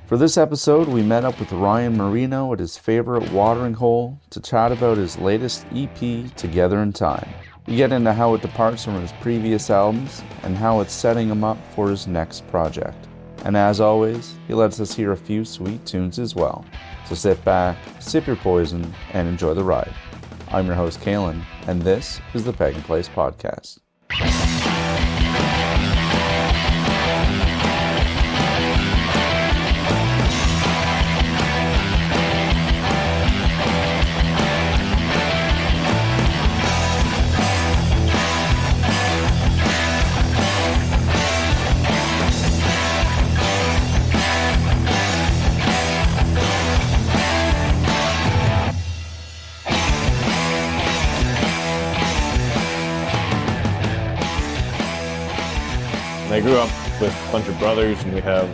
For this episode, we met up with Ryan Marino at his favorite watering hole to chat about his latest EP, Together in Time. We get into how it departs from his previous albums and how it's setting him up for his next project. And as always, he lets us hear a few sweet tunes as well. So sit back, sip your poison, and enjoy the ride. I'm your host, Kalen, and this is the Pagan Place Podcast. I grew up with a bunch of brothers, and we had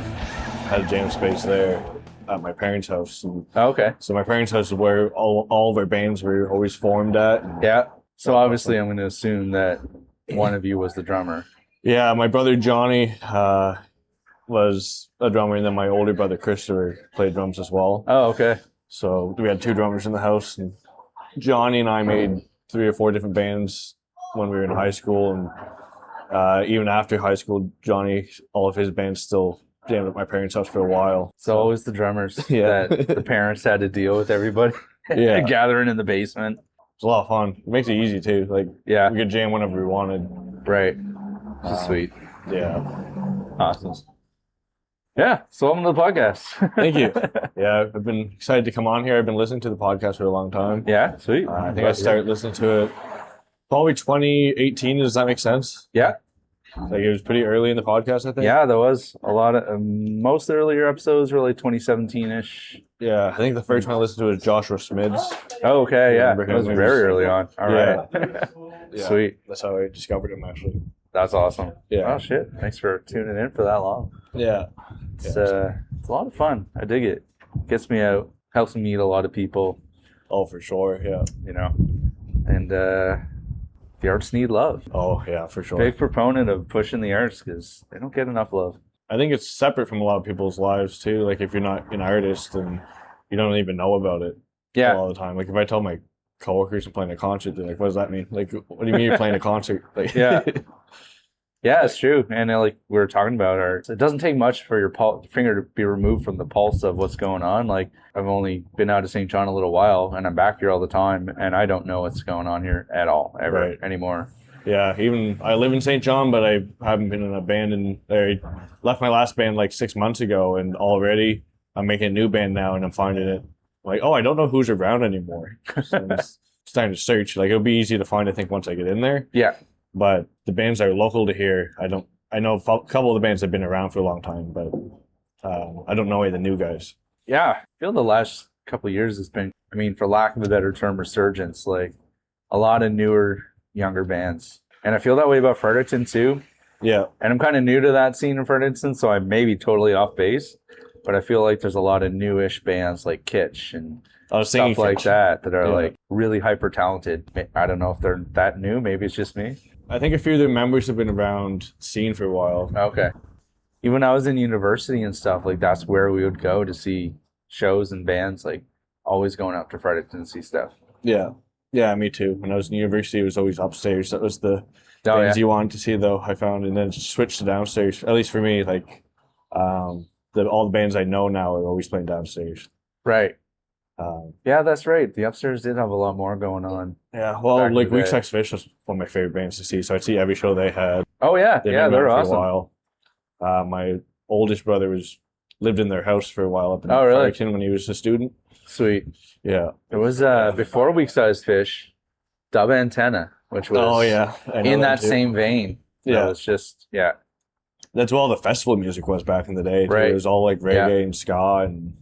a jam space there at my parents' house. And Okay. so my parents' house is where all of our bands were always formed at. Yeah. So obviously I'm going to assume that one of you was the drummer. Yeah, my brother Johnny was a drummer, and then my older brother Christopher played drums as well. Oh, okay. So we had two drummers in the house, and Johnny and I made 3 or 4 different bands when we were in high school, and even after high school, Johnny, all of his bands still jammed at my parents' house for a while. So always the drummers Yeah. that the parents had to deal with everybody. Yeah. Gathering in the basement. It's a lot of fun. It makes it easy too. Like, Yeah. we could jam whenever we wanted. Right. Which is sweet. Yeah. Awesome. Yeah. So welcome to the podcast. Thank you. Yeah, I've been excited to come on here. I've been listening to the podcast for a long time. Yeah. Sweet. I think I started listening to it probably 2018. Does that make sense? Yeah. Like, it was pretty early in the podcast, I think. Yeah. There was a lot of most earlier episodes were like 2017-ish. Yeah, I think the first one I listened to was Joshua Smid's. Oh, okay. Yeah. Remember It was him? very early on. All right. Yeah, Sweet. That's how I discovered him, actually. That's awesome. Yeah. Oh shit. Thanks for tuning in for that long. Yeah. It's a lot of fun. I dig it. Gets me out, helps me meet a lot of people, Oh, for sure. Yeah. you know. And the arts need love. Oh, yeah, for sure. Big proponent of pushing the arts because they don't get enough love. I think it's separate from a lot of people's lives too. Like, if you're not an artist and you don't even know about it all the time. Like, if I tell my coworkers I'm playing a concert, they're like, "What does that mean?" Like, what do you mean you're playing a concert? Like, Yeah. Yeah, it's true. And like we were talking about, it doesn't take much for your finger to be removed from the pulse of what's going on. Like, I've only been out of St. John a little while, and I'm back here all the time, and I don't know what's going on here at all, ever, anymore. Yeah, even I live in St. John, but I haven't been in a band, and I left my last band like 6 months ago, and already I'm making a new band now, and I'm finding it like, oh, I don't know who's around anymore. So it's time to search. Like, it'll be easy to find, I think, once I get in there. Yeah. But the bands that are local to here, I know a couple of the bands have been around for a long time, but I don't know any of the new guys. Yeah. I feel the last couple of years has been, I mean, for lack of a better term, resurgence. Like, a lot of newer, younger bands. And I feel that way about Fredericton too. Yeah. And I'm kind of new to that scene in Fredericton, so I may be totally off base. But I feel like there's a lot of newish bands like Kitsch and stuff like that are like really hyper talented. I don't know if they're that new. Maybe it's just me. I think a few of their members have been around the scene for a while. Okay. Even when I was in university and stuff, like that's where we would go to see shows and bands, like always going up to Fredericton to see stuff. Yeah. Yeah, me too. When I was in university, it was always upstairs. That was the bands you wanted to see, though, I found. And then it switched to downstairs. At least for me, like, all the bands I know now are always playing downstairs. Right. Yeah, that's right. The upstairs did have a lot more going on. Yeah, well, like Weeks Sex Fish was one of my favorite bands to see, so I'd see every show they had. Oh yeah, they're awesome. For a while. My oldest brother lived in their house for a while up in Fredericton when he was a student. Sweet. Yeah. It was before Weak Size Fish, Dub Antenna, which was in that same vein. Yeah. It's just That's what all the festival music was back in the day. Right. It was all like reggae and ska and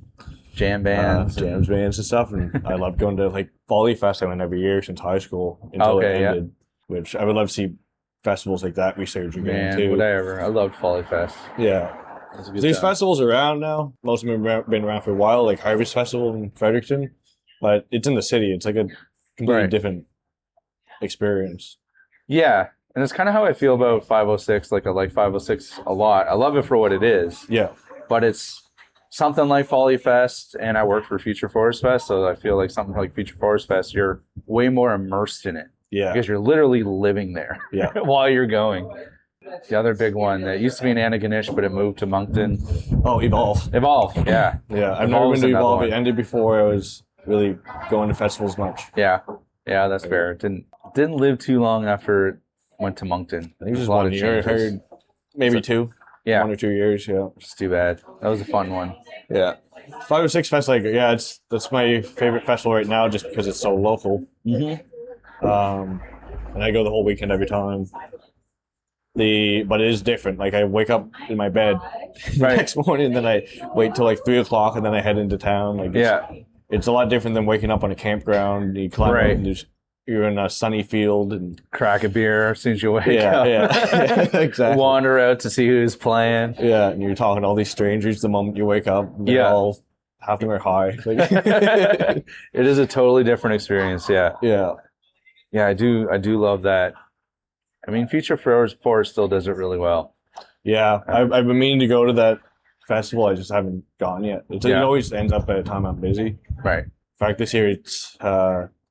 jam bands, bands and stuff. And I loved going to like Volley Fest. I went every year since high school until it ended. Which I would love to see festivals like that resurge again too. Whatever. I loved Volley Fest. Yeah. There's festivals around now. Most of them have been around for a while, like Harvest Festival in Fredericton. But it's in the city. It's like a completely different experience. Yeah. And it's kind of how I feel about 506. Like, I like 506 a lot. I love it for what it is. Yeah. But it's something like Folly Fest, and I work for Future Forest Fest, so I feel like something like Future Forest Fest, you're way more immersed in it Yeah. because you're literally living there Yeah. while you're going. The other big one that used to be in Antigonish, but it moved to Moncton. Oh, Evolve. Evolve, yeah. Yeah, I've never been to Evolve's another Evolve. one. It ended before I was really going to festivals much. Yeah, that's fair. Didn't live too long after it went to Moncton. I think it was just a lot 1 of year. I changes. heard maybe two. Yeah, 1 or 2 years. Yeah. it's too bad. That was a fun one. Yeah. 506 Fest, like, yeah, that's my favorite festival right now just because it's so local. Mm-hmm. And I go the whole weekend every time. But it is different. Like, I wake up in my bed the Right. next morning, then I wait till like 3 o'clock, and then I head into town. Like, it's a lot different than waking up on a campground. You climb out and you're in a sunny field and Crack a beer as soon as you wake up. yeah, exactly. Wander out to see who's playing. Yeah, and you're talking to all these strangers the moment you wake up. And they're all having their high. Like, It is a totally different experience. Yeah. yeah. I do love that. I mean, Future Forest still does it really well. Yeah, I've been meaning to go to that festival. I just haven't gone yet. It always ends up at a time I'm busy. Right. In fact, this year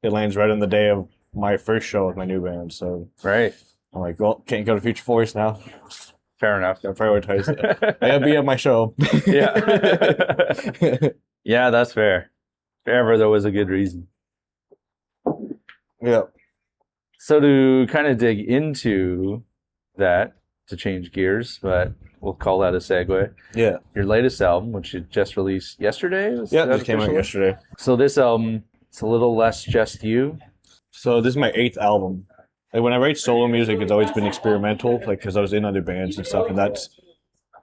it lands right on the day of my first show with my new band. So Right. I'm like, well, can't go to Future Forest now. Fair enough. Gotta prioritize it. I gotta be at my show. Yeah. Yeah, that's fair. If ever there was a good reason. Yeah. So to kind of dig into that, to change gears, but we'll call that a segue. Yeah. Your latest album, which you just released yesterday? Yeah, this came out yesterday. So this album, it's a little less just you. So this is my 8th album. Like, when I write solo music, it's always been experimental, like, because I was in other bands and stuff, and that's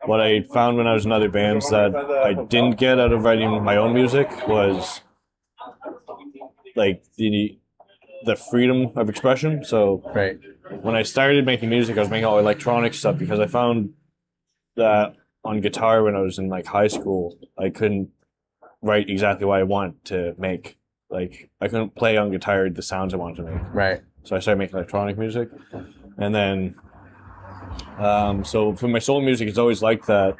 what I found when I was in other bands that I didn't get out of writing my own music was like the freedom of expression. So Right. when I started making music, I was making all electronic stuff because I found that on guitar when I was in like high school, I couldn't write exactly what I want to make. Like, I couldn't play on guitar the sounds I wanted to make. Right. So I started making electronic music. And then, so for my solo music, it's always like that.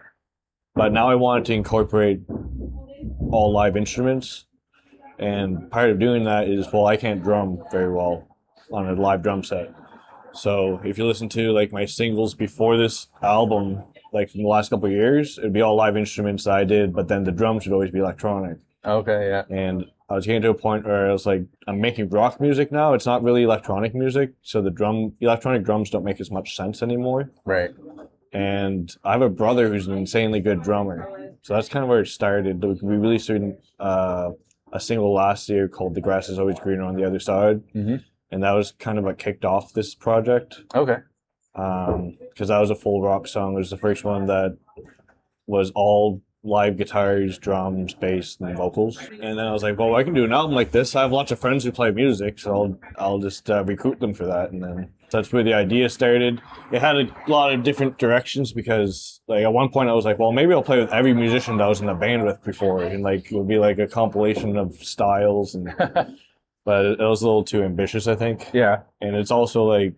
But now I wanted to incorporate all live instruments. And part of doing that is, well, I can't drum very well on a live drum set. So if you listen to like my singles before this album, like from the last couple of years, it'd be all live instruments that I did, but then the drums would always be electronic. Okay, yeah. And I was getting to a point where I was like, I'm making rock music now. It's not really electronic music. So the electronic drums don't make as much sense anymore. Right. And I have a brother who's an insanely good drummer. So that's kind of where it started. We released a single last year called The Grass is Always Greener on the Other Side. Mm-hmm. And that was kind of what kicked off this project. Okay. Because that was a full rock song. It was the first one that was all live guitars, drums, bass, and vocals. And then I was like, well, I can do an album like this. I have lots of friends who play music, so I'll just recruit them for that. And then that's where the idea started. It had a lot of different directions because, like, at one point I was like, well, maybe I'll play with every musician that I was in a band with before, and like it would be like a compilation of styles. And but it was a little too ambitious, I think. Yeah. And it's also like,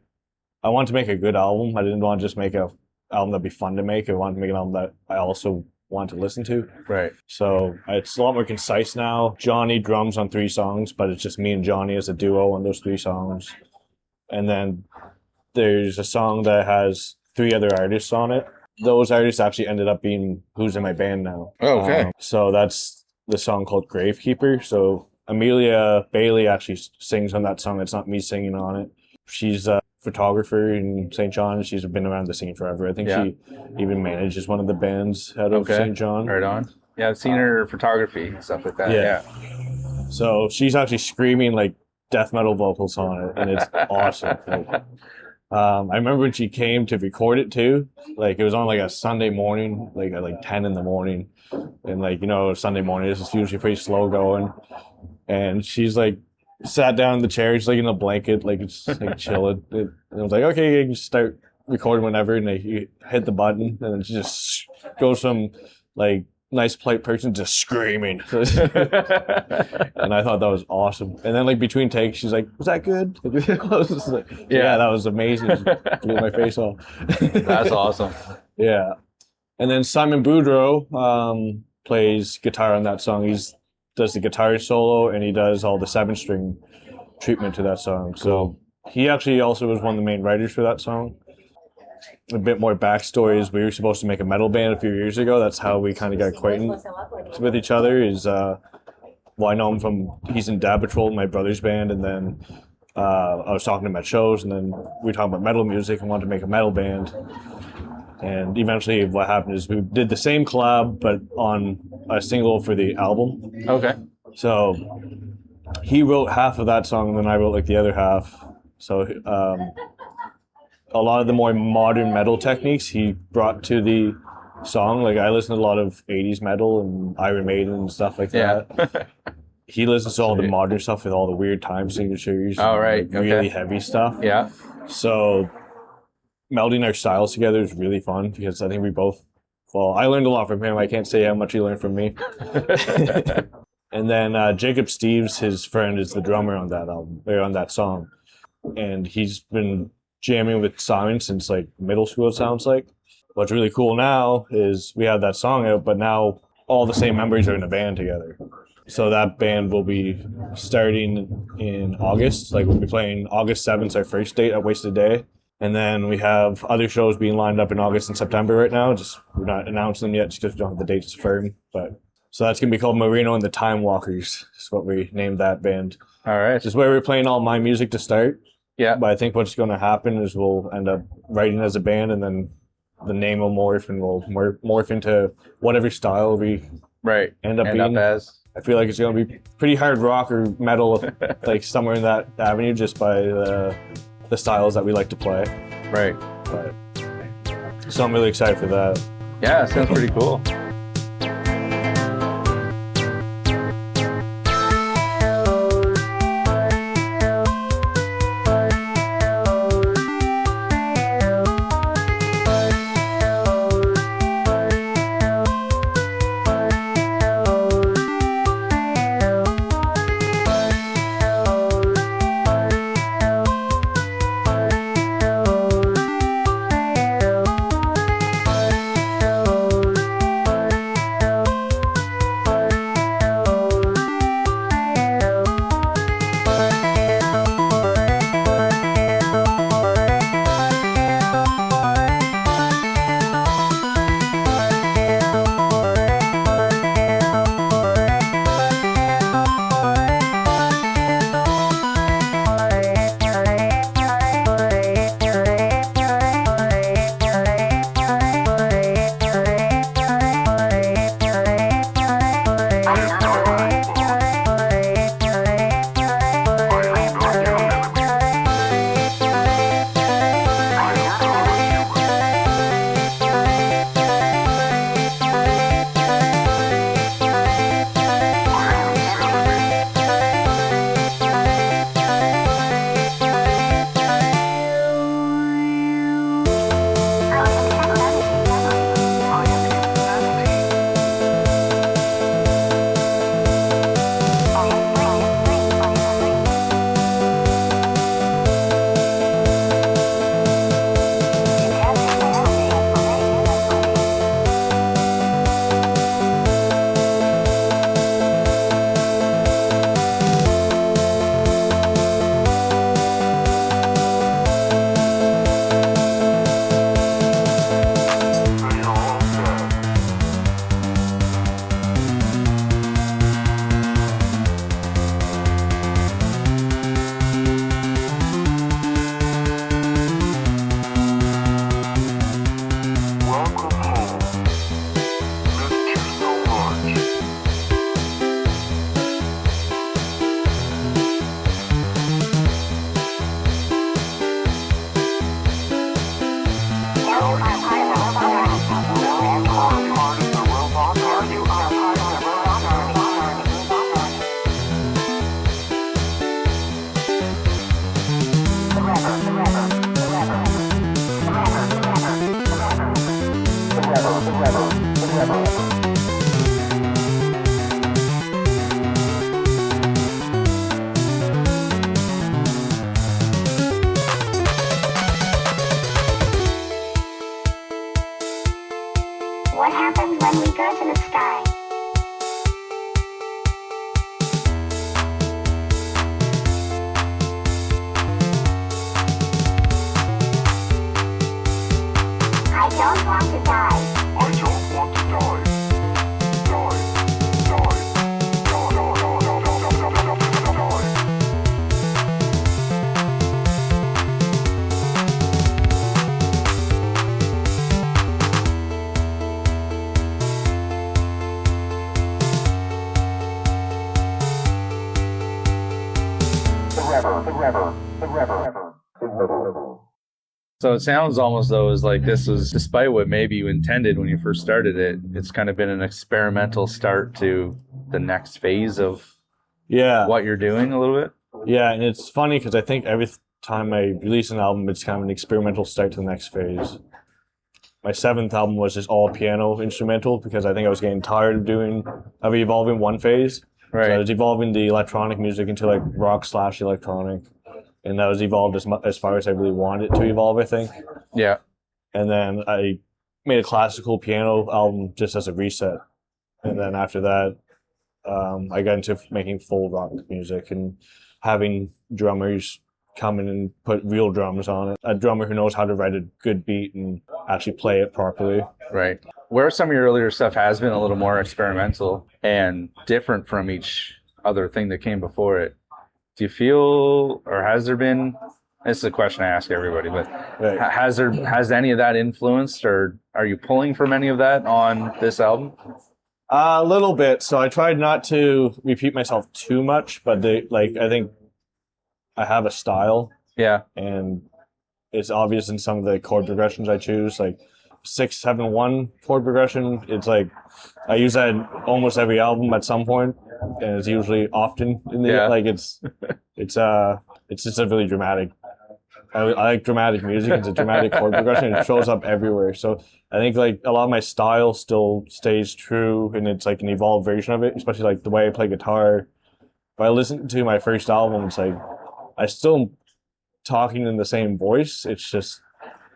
I wanted to make a good album. I didn't want to just make an album that'd be fun to make. I wanted to make an album that I also want to listen to. Right. So it's a lot more concise now. Johnny drums on 3 songs, but it's just me and Johnny as a duo on those 3 songs. And then there's a song that has 3 other artists on it. Those artists actually ended up being who's in my band now. Oh, okay. So that's the song called Gravekeeper. So Amelia Bailey actually sings on that song. It's not me singing on it. She's a photographer in St. John. She's been around the scene forever. I think she even manages one of the bands out of St. John. Right on. Yeah, I've seen her photography and stuff like that. Yeah. So she's actually screaming like death metal vocals on it, and it's awesome. Like, I remember when she came to record it too. Like, it was on like a Sunday morning, like at like 10 in the morning, and like, you know, Sunday morning is usually pretty slow going. And she's like sat down in the chair, she's like in a blanket, like it's like chilling. And I was like, okay, you can start recording whenever. And you hit the button, and then she just goes from like nice polite person just screaming. And I thought that was awesome. And then like between takes, she's like, was that good? I was just like, yeah, that was amazing. Blew my face off. That's awesome. Yeah. And then Simon Boudreau plays guitar on that song. Does the guitar solo, and he does all the 7-string treatment to that song. So he actually also was one of the main writers for that song. A bit more backstory is we were supposed to make a metal band a few years ago. That's how we kind of got acquainted with each other. I know him he's in Dab Patrol, my brother's band, and then I was talking to him at shows, and then we were talking about metal music and wanted to make a metal band. And eventually what happened is we did the same collab, but on a single for the album. Okay. So he wrote half of that song, and then I wrote like the other half. So a lot of the more modern metal techniques he brought to the song. Like I listen to a lot of 80s metal and Iron Maiden and stuff like that. Yeah. He listens to all the modern stuff with all the weird time signatures. Oh, right. And really heavy stuff. Yeah. So melding our styles together is really fun because I think I learned a lot from him. I can't say how much he learned from me. And then Jacob Steves, his friend, is the drummer on that album, or on that song. And he's been jamming with Simon since like middle school, it sounds like. What's really cool now is we have that song out, but now all the same members are in a band together. So that band will be starting in August. Like we'll be playing August 7th, our first date at Wasted Day. And then we have other shows being lined up in August and September right now. We're not announcing them yet just because we don't have the dates firm. So that's going to be called Marino and the Time Walkers. Is what we named that band. All right. This is where we're playing all my music to start. Yeah. But I think what's going to happen is we'll end up writing as a band, and then the name will morph, and we'll morph into whatever style we end up being. As. I feel like it's going to be pretty hard rock or metal, like somewhere in that avenue, just by the styles that we like to play. Right. So I'm really excited for that. Yeah, it sounds pretty cool. What happens when we go to the sky? I don't want to die. I don't want to die. So it sounds almost though as like this was, despite what maybe you intended when you first started it, it's kind of been an experimental start to the next phase of what you're doing a little bit. Yeah, and it's funny because I think every time I release an album, it's kind of an experimental start to the next phase. My 7th album was just all piano instrumental because I think I was getting tired of evolving one phase. Right. So I was evolving the electronic music into like rock/electronic. And that was evolved as far as I really wanted it to evolve, I think. Yeah. And then I made a classical piano album just as a reset. And then after that, I got into making full rock music and having drummers come in and put real drums on it. A drummer who knows how to write a good beat and actually play it properly. Right. Where some of your earlier stuff has been a little more experimental and different from each other thing that came before it, do you feel, or has there been, this is a question I ask everybody, but Right. has any of that influenced, or are you pulling from any of that on this album? A little bit. So I tried not to repeat myself too much, but I think I have a style. Yeah. And it's obvious in some of the chord progressions I choose, like 6-7-1 chord progression. It's like I use that in almost every album at some point, and it's usually often in the like it's just a really dramatic. I like dramatic music. It's a dramatic chord progression. It shows up everywhere. So I think like a lot of my style still stays true, and it's like an evolved version of it. Especially like the way I play guitar. If I listen to my first album, it's like I still talking in the same voice. It's just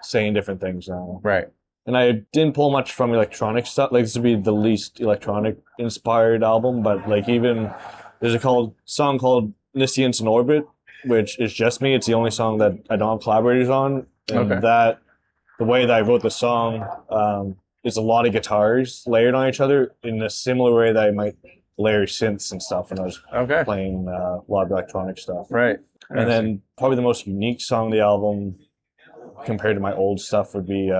saying different things now. Right. And I didn't pull much from electronic stuff. Like this would be the least electronic inspired album, but like even there's a song called Niscience in Orbit, which is just me. It's the only song that I don't have collaborators on. And the way that I wrote the song is a lot of guitars layered on each other in a similar way that I might layer synths and stuff when I was playing a lot of electronic stuff. Right. And then probably the most unique song on the album compared to my old stuff would be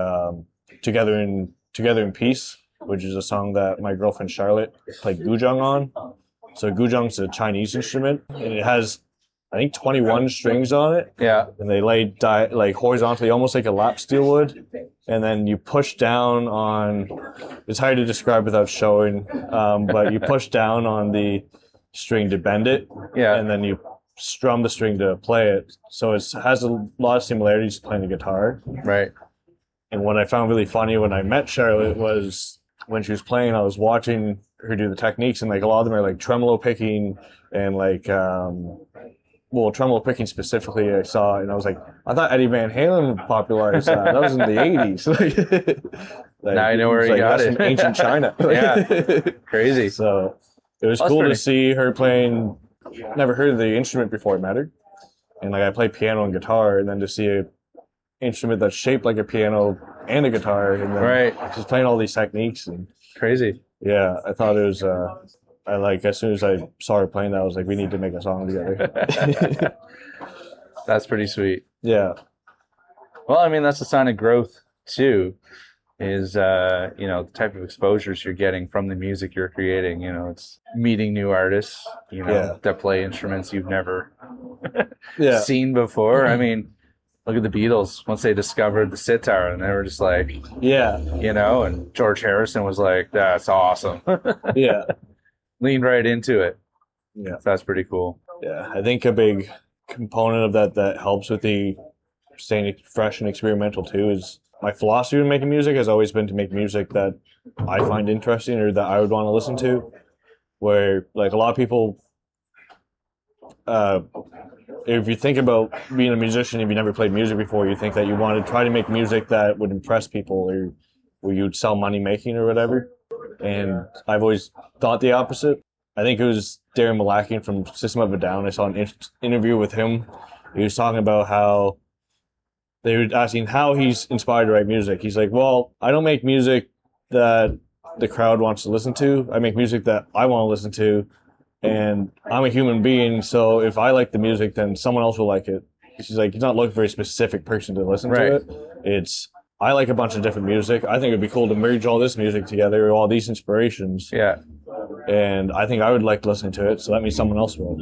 Together in Peace, which is a song that my girlfriend Charlotte played guzheng on. So guzheng's a Chinese instrument, and it has, I think, 21 strings on it. Yeah. And they lay like horizontally, almost like a lap steel would. And then you push down on, it's hard to describe without showing, but you push down on the string to bend it. Yeah. And then you strum the string to play it. So it has a lot of similarities to playing the guitar. Right. And what I found really funny when I met Charlotte was when she was playing, I was watching her do the techniques, and like a lot of them are like tremolo picking and like, tremolo picking specifically I saw, and I was like, I thought Eddie Van Halen popularized that. That was in the 80s. Like, now I know where he got that's it. From ancient China. Yeah. Crazy. So it was cool to see her playing. Never heard of the instrument before I met her. And like I play piano and guitar, and then to see a instrument that's shaped like a piano and a guitar, and then just playing all these techniques. And crazy. Yeah, I thought it was I like, as soon as I saw her playing that, I was like, we need to make a song together. That's pretty sweet. Yeah. Well, I mean, that's a sign of growth too, is the type of exposures you're getting from the music you're creating. It's meeting new artists, that play instruments you've never seen before. I mean, look at the Beatles. Once they discovered the sitar, and they were just like, and George Harrison was like, that's awesome. Yeah. Leaned right into it. Yeah. So that's pretty cool. Yeah. I think a big component of that helps with the staying fresh and experimental too is my philosophy when making music has always been to make music that I find interesting or that I would want to listen to. Where like a lot of people, if you think about being a musician, if you never played music before, you think that you want to try to make music that would impress people or where you'd sell money making or whatever. And I've always thought the opposite. I think it was Darren Malakian from System of a Down. I saw an interview with him. He was talking about how they were asking how he's inspired to write music. He's like, well, I don't make music that the crowd wants to listen to. I make music that I want to listen to, and I'm a human being, so if I like the music, then someone else will like it. She's like, he's not looking for a specific person to listen to it. It's, I like a bunch of different music. I think it'd be cool to merge all this music together, all these inspirations. Yeah. And I think I would like listening to it, so that means someone else will.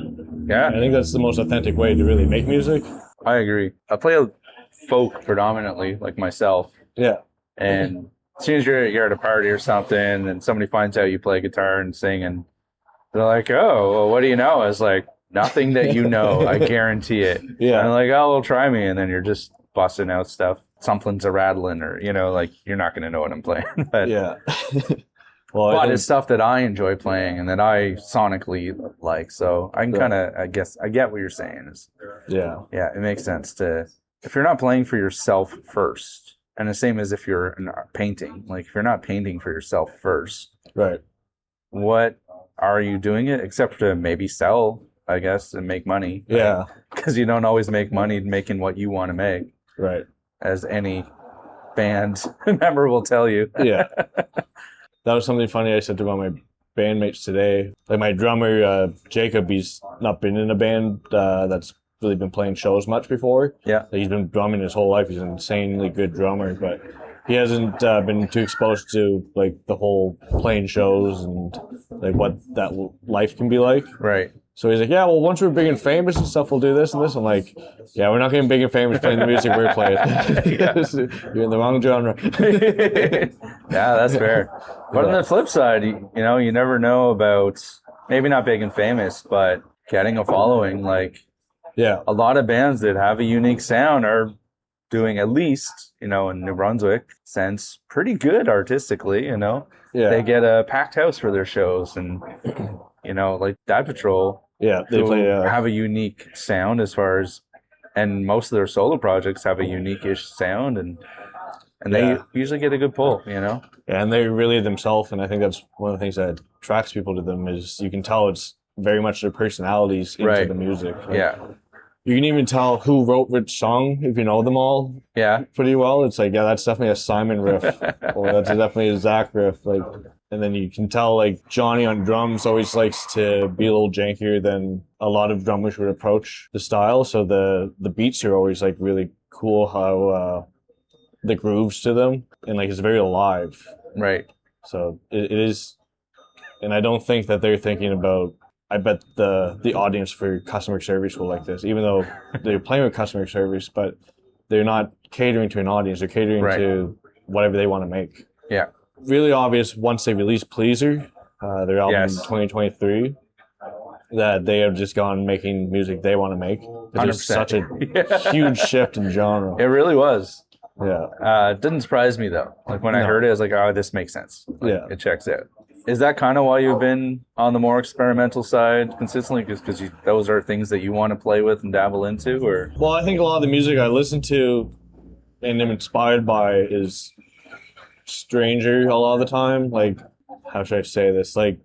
Yeah. I think that's the most authentic way to really make music. I agree. I play folk predominantly, like myself. Yeah. And as soon as you're at a party or something and somebody finds out you play guitar and sing, and they're like, oh, well, what do you know? I was like, nothing that you know, I guarantee it. Yeah. And I'm like, oh, well, try me. And then you're just busting out stuff. Something's a rattling, or, you know, like, you're not going to know what I'm playing. But, yeah. But it's stuff that I enjoy playing and that I sonically like. So I can kind of, I guess, I get what you're saying. Yeah, it makes sense to, if you're not playing for yourself first, and the same as if you're painting, like if you're not painting for yourself first, right? What are you doing it except to maybe sell, I guess, and make money? Right? Yeah, because you don't always make money making what you want to make, right? As any band member will tell you. Yeah, that was something funny I said to one of my bandmates today. Like my drummer Jacob, he's not been in a band that's really been playing shows much before. Yeah. He's been drumming his whole life. He's an insanely good drummer, but he hasn't been too exposed to like the whole playing shows and like what that life can be like. Right. So he's like, yeah, well, once we're big and famous and stuff, we'll do this and this. I'm like, yeah, we're not getting big and famous playing the music we're playing. You're in the wrong genre. Yeah, that's fair. But on the flip side, you know, you never know about, maybe not big and famous, but getting a following. Like, yeah, a lot of bands that have a unique sound are doing, at least, you know, in New Brunswick sense, pretty good artistically, you know. Yeah. They get a packed house for their shows, and, you know, like Dive Patrol, yeah, they have a unique sound as far as, and most of their solo projects have a unique-ish sound, and they usually get a good pull, you know. Yeah, and they're really themselves, and I think that's one of the things that attracts people to them is you can tell it's very much their personalities into the music. Like, yeah. You can even tell who wrote which song if you know them all. Yeah. Pretty well. It's like, yeah, that's definitely a Simon riff, or that's definitely a Zach riff. Like, and then you can tell like Johnny on drums always likes to be a little jankier than a lot of drummers would approach the style. So the beats are always like really cool, how the grooves to them, and like it's very alive. Right. So it is, and I don't think that they're thinking about. I bet the audience for customer service will like this, even though they're playing with customer service, but they're not catering to an audience. They're catering to whatever they want to make. Yeah. Really obvious once they release Pleaser, their album in 2023, that they have just gone making music they want to make. It's such a huge shift in genre. It really was. Yeah. It didn't surprise me, though. Like, when I heard it, I was like, oh, this makes sense. Like, it checks out. Is that kind of why you've been on the more experimental side consistently? Because those are things that you want to play with and dabble into? Or? Well, I think a lot of the music I listen to and am inspired by is stranger a lot of the time. Like, how should I say this? Like,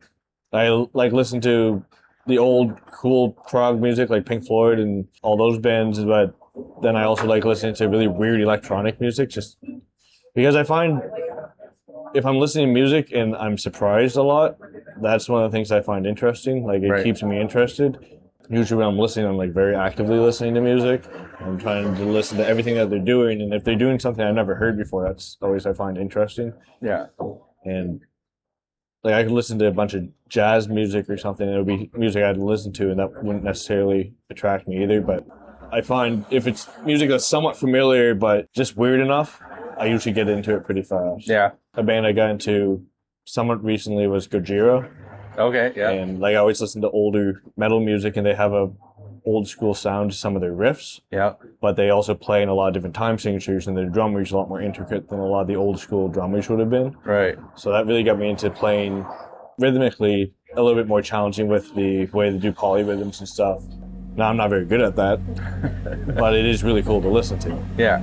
I like listen to the old cool prog music like Pink Floyd and all those bands, but then I also like listening to really weird electronic music just because I find if I'm listening to music and I'm surprised a lot, that's one of the things I find interesting. Like, it keeps me interested. Usually when I'm listening, I'm like very actively listening to music. I'm trying to listen to everything that they're doing, and if they're doing something I've never heard before, that's always I find interesting. Yeah. And like I could listen to a bunch of jazz music or something, and it would be music I'd listen to, and that wouldn't necessarily attract me either. But I find if it's music that's somewhat familiar but just weird enough, I usually get into it pretty fast. Yeah. A band I got into somewhat recently was Gojira. Okay, yeah. And like I always listen to older metal music, and they have a old school sound to some of their riffs. Yeah. But they also play in a lot of different time signatures, and their drummer is a lot more intricate than a lot of the old school drummers would have been. Right. So that really got me into playing rhythmically a little bit more challenging with the way they do polyrhythms and stuff. Now I'm not very good at that, but it is really cool to listen to. Yeah.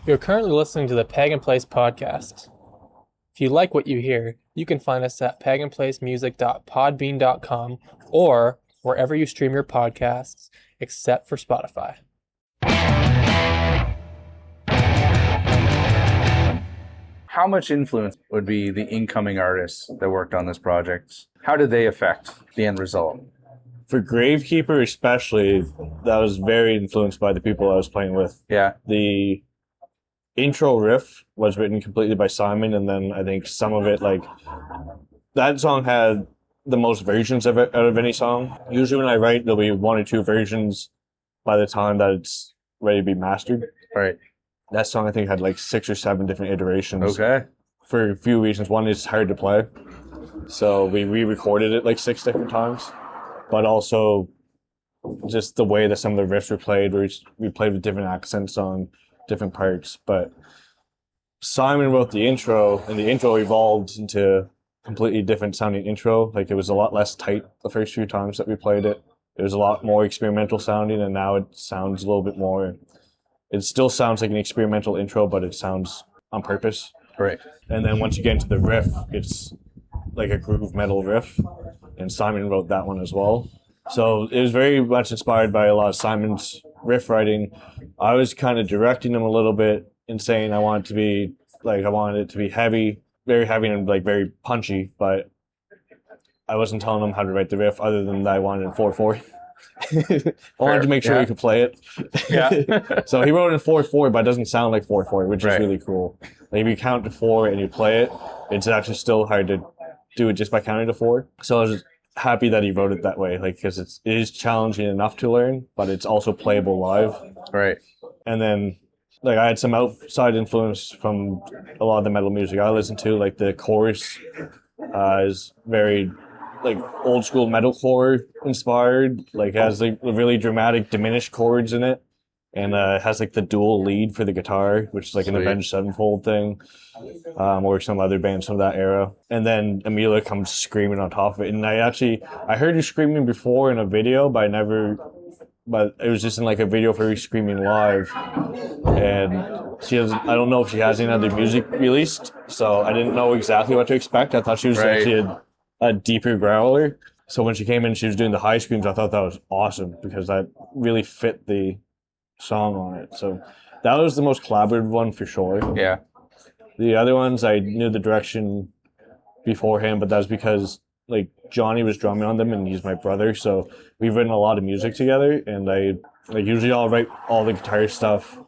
You're currently listening to the Pagan Place podcast. If you like what you hear, you can find us at paganplacemusic.podbean.com or wherever you stream your podcasts, except for Spotify. How much influence would be the incoming artists that worked on this project? How did they affect the end result? For Gravekeeper especially, that was very influenced by the people I was playing with. Yeah. The intro riff was written completely by Simon, and then I think some of it, like, that song had the most versions of it out of any song. Usually when I write, there'll be 1 or 2 versions by the time that it's ready to be mastered. Right. That song, I think, had like 6 or 7 different iterations. Okay. For a few reasons. One, it's hard to play. So we re-recorded it like 6 different times. But also, just the way that some of the riffs were played, we played with different accents on different parts. But Simon wrote the intro, and the intro evolved into completely different sounding intro. Like, it was a lot less tight the first few times that we played it. It was a lot more experimental sounding, and now it sounds a little bit more... It still sounds like an experimental intro, but it sounds on purpose. Right. And then once you get into the riff, it's like a groove metal riff. And Simon wrote that one as well. So it was very much inspired by a lot of Simon's riff writing. I was kind of directing him a little bit and saying I wanted it to be heavy, very heavy and like very punchy, but I wasn't telling him how to write the riff other than that I wanted it in 4/4. I wanted to make sure he could play it. Yeah. So he wrote it in 4/4, but it doesn't sound like 4/4, which is Right. really cool. Like, if you count to 4 and you play it, it's actually still hard to do it just by counting to 4. So I was happy that he wrote it that way, like, because it is challenging enough to learn, but it's also playable live. Right. And then, like, I had some outside influence from a lot of the metal music I listen to. Like, the chorus is very, like, old school metalcore inspired. Like, it has like really dramatic diminished chords in it, and it has like the dual lead for the guitar, which is like an Sweet. Avenged Sevenfold thing, or some other bands from that era. And then Amelia comes screaming on top of it, and I heard her screaming before in a video, but it was just in like a video for her screaming live. And I don't know if she has any other music released, so I didn't know exactly what to expect. I thought she was Right. actually a deeper growler. So when she came in, she was doing the high screams. I thought that was awesome because that really fit the song on it. So that was the most collaborative one for sure. Yeah. The other ones, I knew the direction beforehand, but that was because like Johnny was drumming on them and he's my brother. So we've written a lot of music together, and usually I'll write all the guitar stuff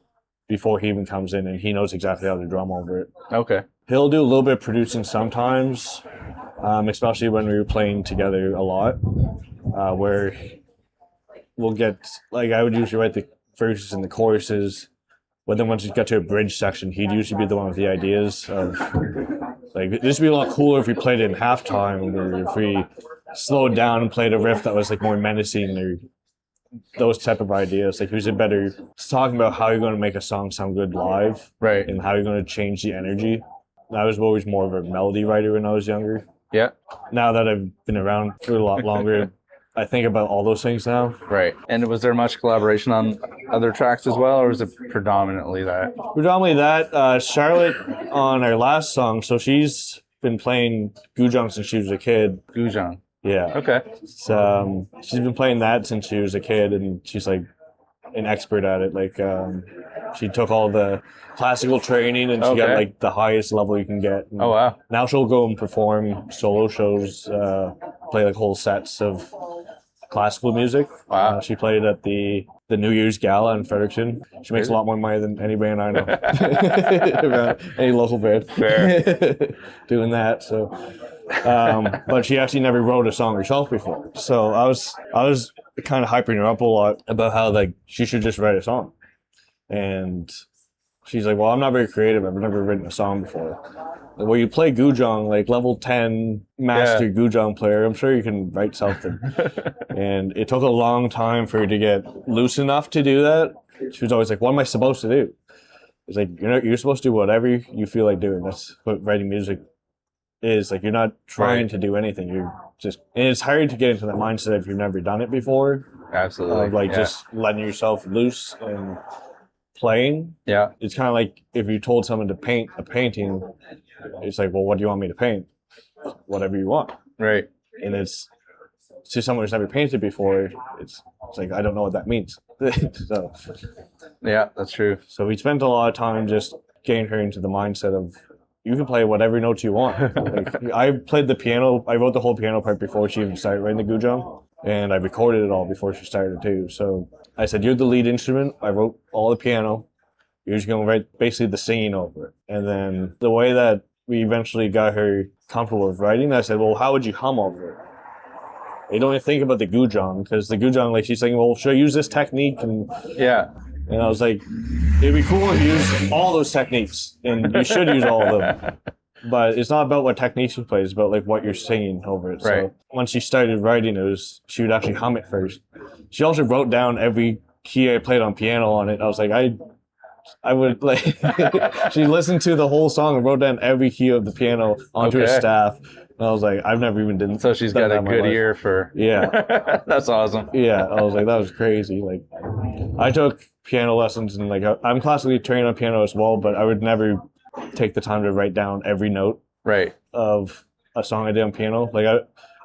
before he even comes in, and he knows exactly how to drum over it. Okay. He'll do a little bit of producing sometimes, especially when we were playing together a lot, where we'll get, like, I would usually write the verses and the choruses, but then once you get to a bridge section, he'd usually be the one with the ideas of, like, this would be a lot cooler if we played it in halftime, or if we slowed down and played a riff that was, like, more menacing, or those type of ideas. Like, who's it better? It's talking about how you're going to make a song sound good live, Right. and how you're going to change the energy. I was always more of a melody writer when I was younger. Yeah. Now that I've been around for a lot longer, I think about all those things now. Right. And was there much collaboration on other tracks as well, or was it predominantly that? Predominantly that. Charlotte on our last song, so she's been playing guzheng since she was a kid. Guzheng. Yeah. Okay. So, she's been playing that since she was a kid, and she's like an expert at it. Like, she took all the classical training, and she got Okay. like the highest level you can get. And Oh, wow. now she'll go and perform solo shows, play like whole sets of classical music. Wow. She played at the New Year's Gala in Fredericton. She makes a lot more money than any band I know. Any local band. Fair. Doing that. So, but she actually never wrote a song herself before. So I was kind of hyping her up a lot about how, like, she should just write a song. And she's like, well, I'm not very creative. I've never written a song before. Like, well, you play guzheng, like level 10 master guzheng player. I'm sure you can write something. And it took a long time for her to get loose enough to do that. She was always like, what am I supposed to do? It's like, you're supposed to do whatever you feel like doing. That's what writing music is. Like, you're not trying to do anything. You're just, and it's hard to get into that mindset if you've never done it before. Absolutely. Of, like, just letting yourself loose and playing, Yeah. it's kind of like if you told someone to paint a painting, it's like, well, what do you want me to paint? Whatever you want. Right. And it's to someone who's never painted before, it's like, I don't know what that means. So Yeah, that's true. So we spent a lot of time just getting her into the mindset of you can play whatever notes you want. Like, I played the piano. I wrote the whole piano part before she even started writing the gujang, and I recorded it all before she started too. So I said, "You're the lead instrument." I wrote all the piano. You're just going to write basically the singing over it. And then the way that we eventually got her comfortable with writing, I said, "Well, how would you hum over it?" You don't even think about the gujang, because the gujang, like, she's saying, "Well, should I use this technique?" And Yeah. And I was like, it'd be cool if you use all those techniques, and you should use all of them. But it's not about what techniques you play, it's about like what you're singing over it. Right. So once she started writing, she would actually hum it first. She also wrote down every key I played on piano on it. I was like, I would like, she listened to the whole song and wrote down every key of the piano onto her staff. And I was like, I've never even done. So she's got a good ear for. Yeah. That's awesome. Yeah, I was like, that was crazy. Like, I took piano lessons, and like, I'm classically trained on piano as well, but I would never take the time to write down every note Right. of a song I did on piano. Like,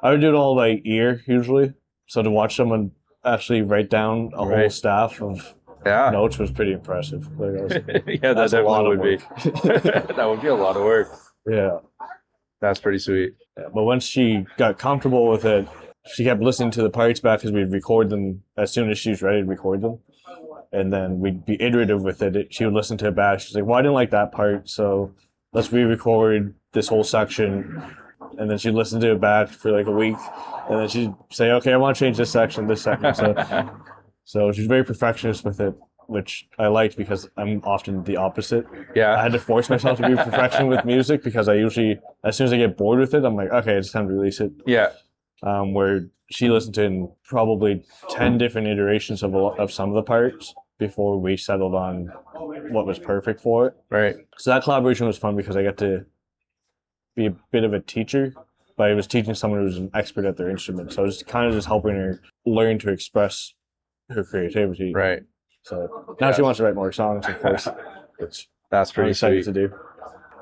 I would do it all by ear usually. So to watch someone actually write down a whole staff of Yeah. notes was pretty impressive. Like, Yeah, that definitely would be. That would be a lot of work. Yeah. That's pretty sweet. Yeah, but once she got comfortable with it, she kept listening to the parts back because we'd record them as soon as she was ready to record them. And then we'd be iterative with it. She would listen to it back. She's like, well, I didn't like that part, so let's re-record this whole section. And then she'd listen to it back for like a week. And then she'd say, okay, I want to change this section. So she's very perfectionist with it, which I liked because I'm often the opposite. Yeah. I had to force myself to be perfection with music because I usually, as soon as I get bored with it, I'm like, okay, it's time to release it. Yeah. Where she listened to in probably 10 different iterations of some of the parts before we settled on what was perfect for it. Right. So that collaboration was fun because I got to be a bit of a teacher, but I was teaching someone who was an expert at their instrument. So I was kind of just helping her learn to express her creativity. Right. So now she wants to write more songs, of course, which That's I'm pretty excited sweet. to do.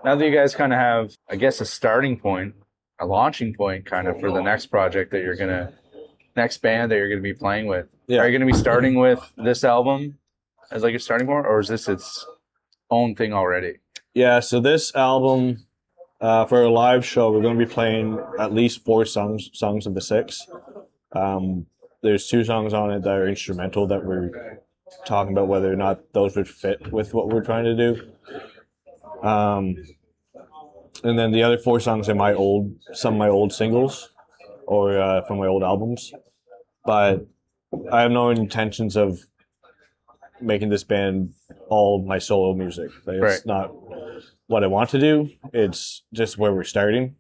Now that you guys kind of have, I guess, a starting point, a launching point kind of for the next project that next band that you're going to be playing with. Yeah. Are you going to be starting with this album as like a starting point, or is this its own thing already? Yeah, so this album, for a live show, we're going to be playing at least 4 songs of the 6. There's 2 songs on it that are instrumental that we're talking about whether or not those would fit with what we're trying to do. And then the other 4 songs are some of my old singles or from my old albums. But I have no intentions of making this band all my solo music. Like, it's not what I want to do. It's just where we're starting.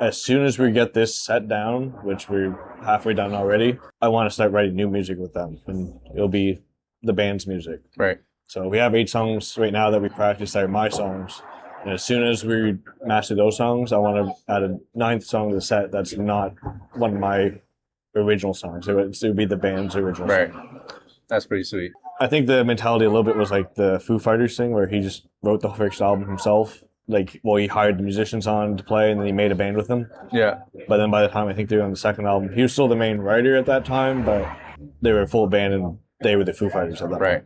As soon as we get this set down, which we're halfway done already, I want to start writing new music with them. And it'll be the band's music. Right. So we have 8 songs right now that we practice that are my songs. And as soon as we master those songs, I want to add a 9th song to the set that's not one of my original songs. It would be the band's original song. That's pretty sweet. I think the mentality a little bit was like the Foo Fighters thing where he just wrote the first album himself. Like, well, he hired the musicians on to play and then he made a band with them. Yeah. But then by the time I think they were on the second album, he was still the main writer at that time, but they were a full band and they were the Foo Fighters at that point.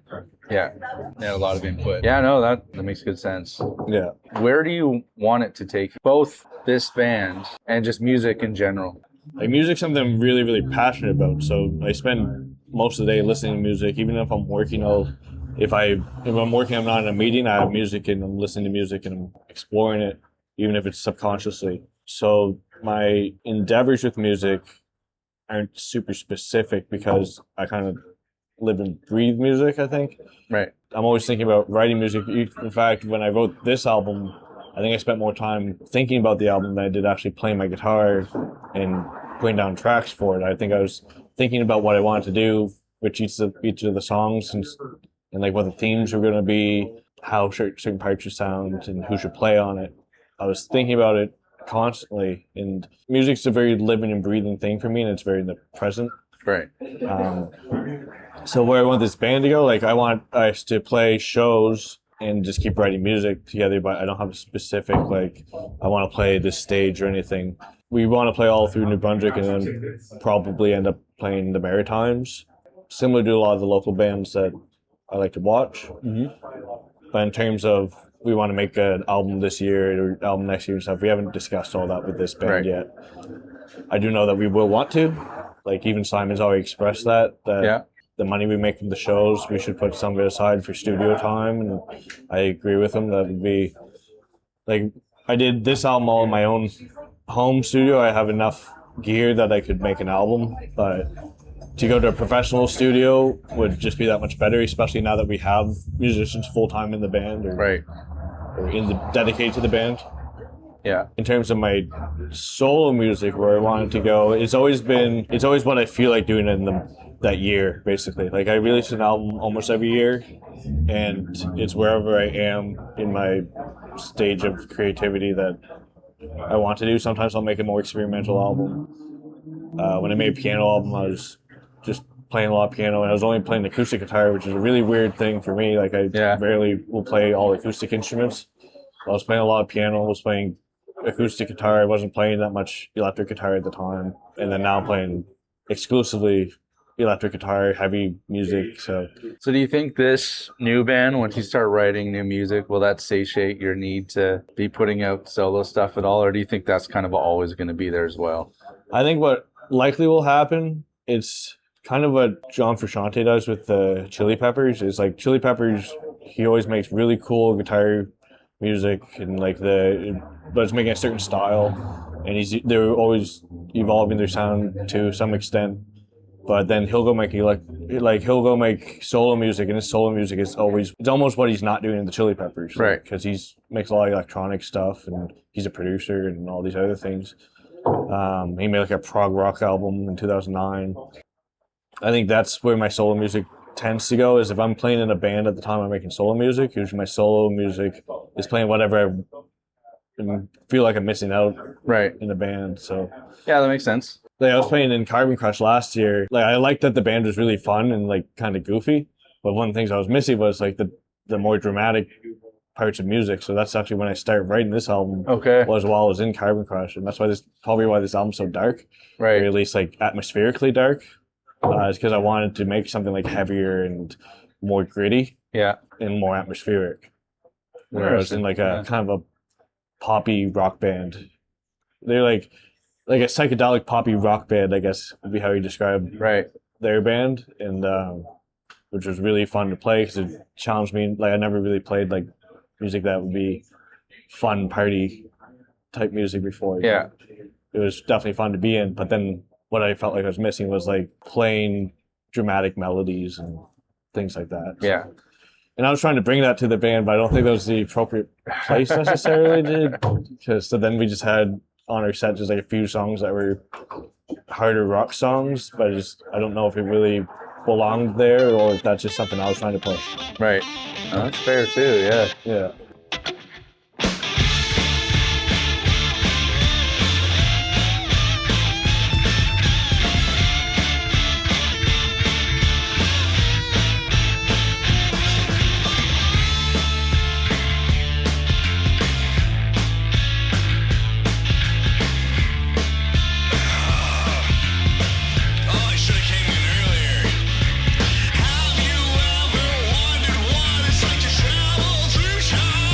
Yeah. They had a lot of input. Yeah, no, that makes good sense. Yeah. Where do you want it to take both this band and just music in general? Like, music's something I'm really, really passionate about. So I spend most of the day listening to music. Even if I'm working, if I'm working, I'm not in a meeting, I have music and I'm listening to music and I'm exploring it, even if it's subconsciously. So my endeavors with music aren't super specific because I kind of live and breathe music, I think. Right. I'm always thinking about writing music. In fact, when I wrote this album, I think I spent more time thinking about the album than I did actually playing my guitar and putting down tracks for it. I think I was thinking about what I wanted to do with each of the songs and like what the themes were going to be, how certain parts should sound, and who should play on it. I was thinking about it constantly, and music's a very living and breathing thing for me, and it's very in the present. Right. So where I want this band to go, like I want us to play shows and just keep writing music together, but I don't have a specific, like, I want to play this stage or anything. We want to play all through New Brunswick and then probably end up playing the Maritimes, similar to a lot of the local bands that I like to watch. Mm-hmm. But in terms of we want to make an album this year or album next year and stuff, we haven't discussed all that with this band yet. I do know that we will want to. Like, even Simon's already expressed that the money we make from the shows, we should put some of it aside for studio time. And I agree with him. That would be, like, I did this album all in my own home studio. I have enough gear that I could make an album, but to go to a professional studio would just be that much better, especially now that we have musicians full-time in the band or dedicated to the band. Yeah. In terms of my solo music, where I wanted to go, it's always what I feel like doing in that year, basically. Like, I release an album almost every year, and it's wherever I am in my stage of creativity that I want to do. Sometimes I'll make a more experimental album. When I made a piano album, I was just playing a lot of piano, and I was only playing acoustic guitar, which is a really weird thing for me. Like, I rarely will play all acoustic instruments. I was playing a lot of piano, I was playing acoustic guitar. I wasn't playing that much electric guitar at the time. And then now I'm playing exclusively electric guitar, heavy music. So do you think this new band, once you start writing new music, will that satiate your need to be putting out solo stuff at all? Or do you think that's kind of always going to be there as well? I think what likely will happen, it's kind of what John Frusciante does with the Chili Peppers. Is like Chili Peppers, he always makes really cool guitar music and but it's making a certain style, and they're always evolving their sound to some extent. But then he'll go make he'll go make solo music, and his solo music is it's almost what he's not doing in the Chili Peppers, right? Because makes a lot of electronic stuff, and he's a producer and all these other things. He made like a prog rock album in 2009. I think that's where my solo music tends to go, is if I'm playing in a band at the time I'm making solo music, usually my solo music is playing whatever I feel like I'm missing out in the band. So yeah, that makes sense. Like, I was playing in Carbon Crush last year. Like, I liked that the band was really fun and like kind of goofy, but one of the things I was missing was like the more dramatic parts of music. So that's actually when I started writing this album. Was while I was in Carbon Crush, and that's why probably why this album's so dark, or at least like atmospherically dark. Is because I wanted to make something like heavier and more gritty, and more atmospheric. Whereas in like a kind of a poppy rock band, they're like a psychedelic poppy rock band, I guess would be how you describe their band, and which was really fun to play because it challenged me. Like, I never really played like music that would be fun party type music before. Yeah, it was definitely fun to be in, but then what I felt like I was missing was like plain dramatic melodies and things like that. Yeah. And I was trying to bring that to the band, but I don't think that was the appropriate place necessarily so then we just had on our set just like a few songs that were harder rock songs, but I don't know if it really belonged there or if that's just something I was trying to push. Right. Oh, that's fair too, yeah. Yeah. Have you ever wondered what it's like to travel through time?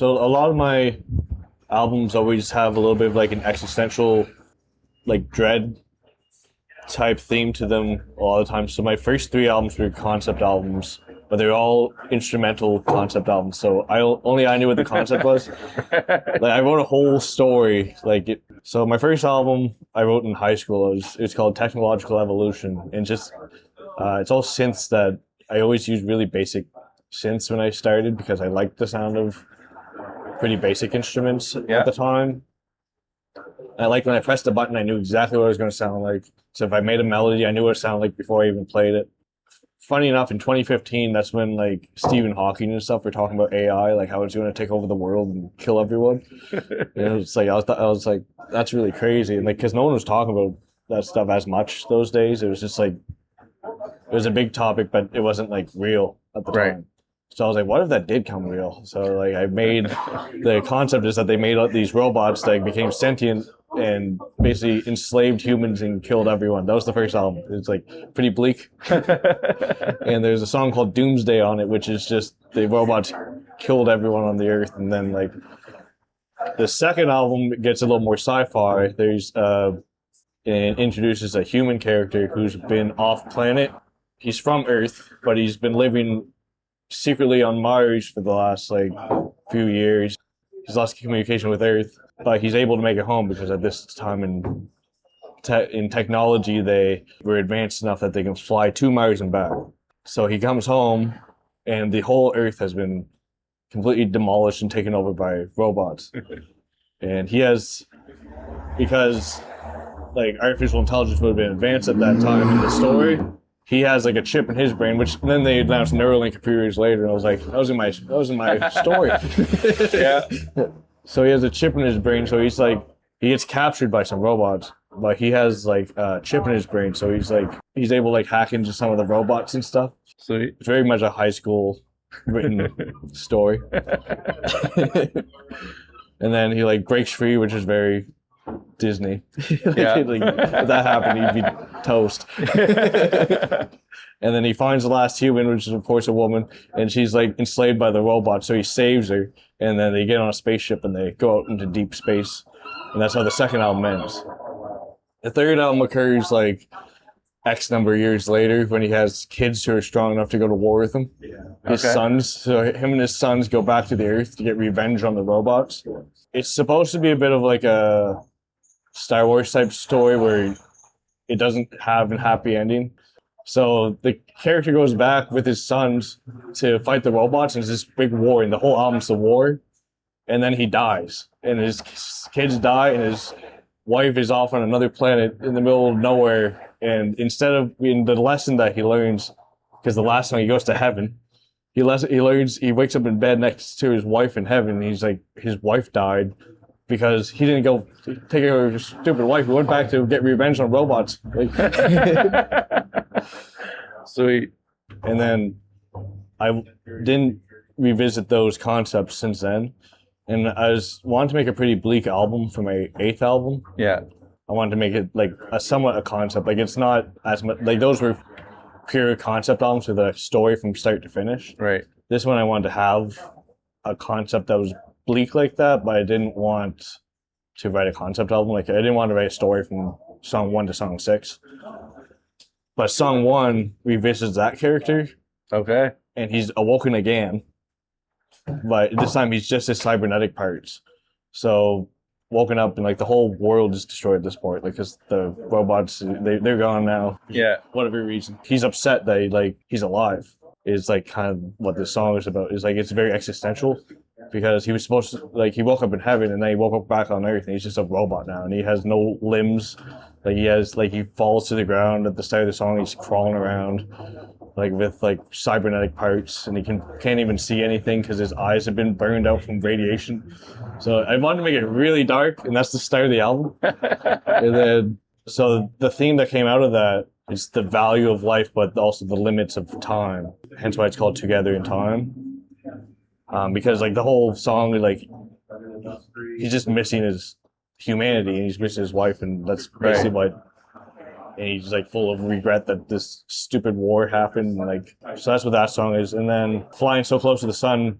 So a lot of my albums always have a little bit of like an existential, like dread type theme to them a lot of the time. So my first 3 albums were concept albums, but they're all instrumental concept albums. So I knew what the concept was. Like I wrote a whole story. So my first album I wrote in high school. It's called Technological Evolution, and just it's all synths that I always used really basic synths when I started because I liked the sound of pretty basic instruments at the time. I liked when I pressed a button, I knew exactly what it was going to sound like. So if I made a melody, I knew what it sounded like before I even played it. Funny enough, in 2015, that's when like Stephen Hawking and stuff were talking about AI, like how it's going to take over the world and kill everyone. It's like I was like, that's really crazy, and like because no one was talking about that stuff as much those days. It was just like it was a big topic, but it wasn't like real at the time. So I was like, what if that did come real? So like I made the concept is that they made these robots that became sentient and basically enslaved humans and killed everyone. That was the first album. It's like pretty bleak. And there's a song called Doomsday on it, which is just the robots killed everyone on the earth. And then like the second album gets a little more sci-fi. There's it introduces a human character who's been off planet. He's from Earth, but he's been living secretly on Mars for the last like few years. He's lost communication with Earth, but he's able to make it home because at this time in technology they were advanced enough that they can fly to Mars and back. So he comes home and the whole Earth has been completely demolished and taken over by robots. And he has, because like artificial intelligence would have been advanced at that time in the story, he has like a chip in his brain, which then they announced Neuralink a few years later, and I was like, that was in my story. Yeah. So he has a chip in his brain, so he's like, he gets captured by some robots, but he has like a chip in his brain, so he's able to like hack into some of the robots and stuff. So it's very much a high school written story. And then he like breaks free, which is very Disney. Yeah. Like, if that happened, he'd be toast. And then he finds the last human, which is of course a woman, and she's like enslaved by the robot, so he saves her, and then they get on a spaceship and they go out into deep space. And that's how the second album ends. The third album occurs like X number of years later when he has kids who are strong enough to go to war with him. His sons, so him and his sons go back to the Earth to get revenge on the robots. It's supposed to be a bit of like a Star Wars type story where it doesn't have a happy ending. So the character goes back with his sons to fight the robots, and it's this big war, and the whole album's a war. And then he dies, and his kids die, and his wife is off on another planet in the middle of nowhere. And instead of in the lesson that he learns, because the last time he goes to heaven, he wakes up in bed next to his wife in heaven. And he's like, his wife died because he didn't go take care of his stupid wife. He went back to get revenge on robots. Like, sweet. And then I didn't revisit those concepts since then. And I wanted to make a pretty bleak album for my 8th album. Yeah. I wanted to make it like somewhat a concept. Like it's not as much, like those were pure concept albums with a story from start to finish. Right. This one I wanted to have a concept that was bleak like that, but I didn't want to write a concept album. Like I didn't want to write a story from song 1 to song 6. But song 1 revisits that character. Okay. And he's awoken again. But this time he's just his cybernetic parts. So woken up and like the whole world is destroyed at this point, like because the robots they're gone now. Yeah. Whatever reason, he's upset that he's alive. Is like kind of what this song is about. Is like it's very existential because he was supposed to he woke up in heaven and then he woke up back on Earth and he's just a robot now and he has no limbs. Like he falls to the ground at the start of the song. He's crawling around with cybernetic parts, and he can't even see anything because his eyes have been burned out from radiation. So I wanted to make it really dark, and that's the start of the album. And then, so the theme that came out of that is the value of life, but also the limits of time. Hence why it's called Together in Time. Because the whole song, he's just missing his humanity, and he's missing his wife, and that's basically what. And he's full of regret that this stupid war happened. So that's what that song is. And then Flying So Close to the Sun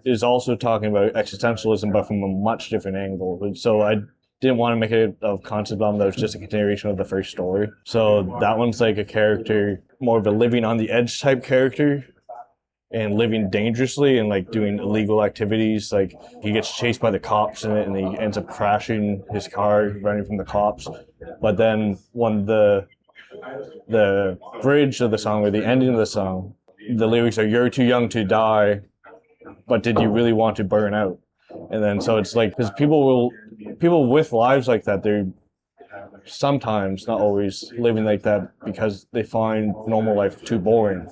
is also talking about existentialism, but from a much different angle. So I didn't want to make it a concept album that was just a continuation of the first story. So that one's like a character, more of a living on the edge type character, and living dangerously and like doing illegal activities. Like he gets chased by the cops in it, and he ends up crashing his car, running from the cops. But then when the bridge of the song, or the ending of the song, the lyrics are, "You're too young to die, but did you really want to burn out?" And then so it's like, because people with lives like that, they're sometimes, not always, living like that because they find normal life too boring,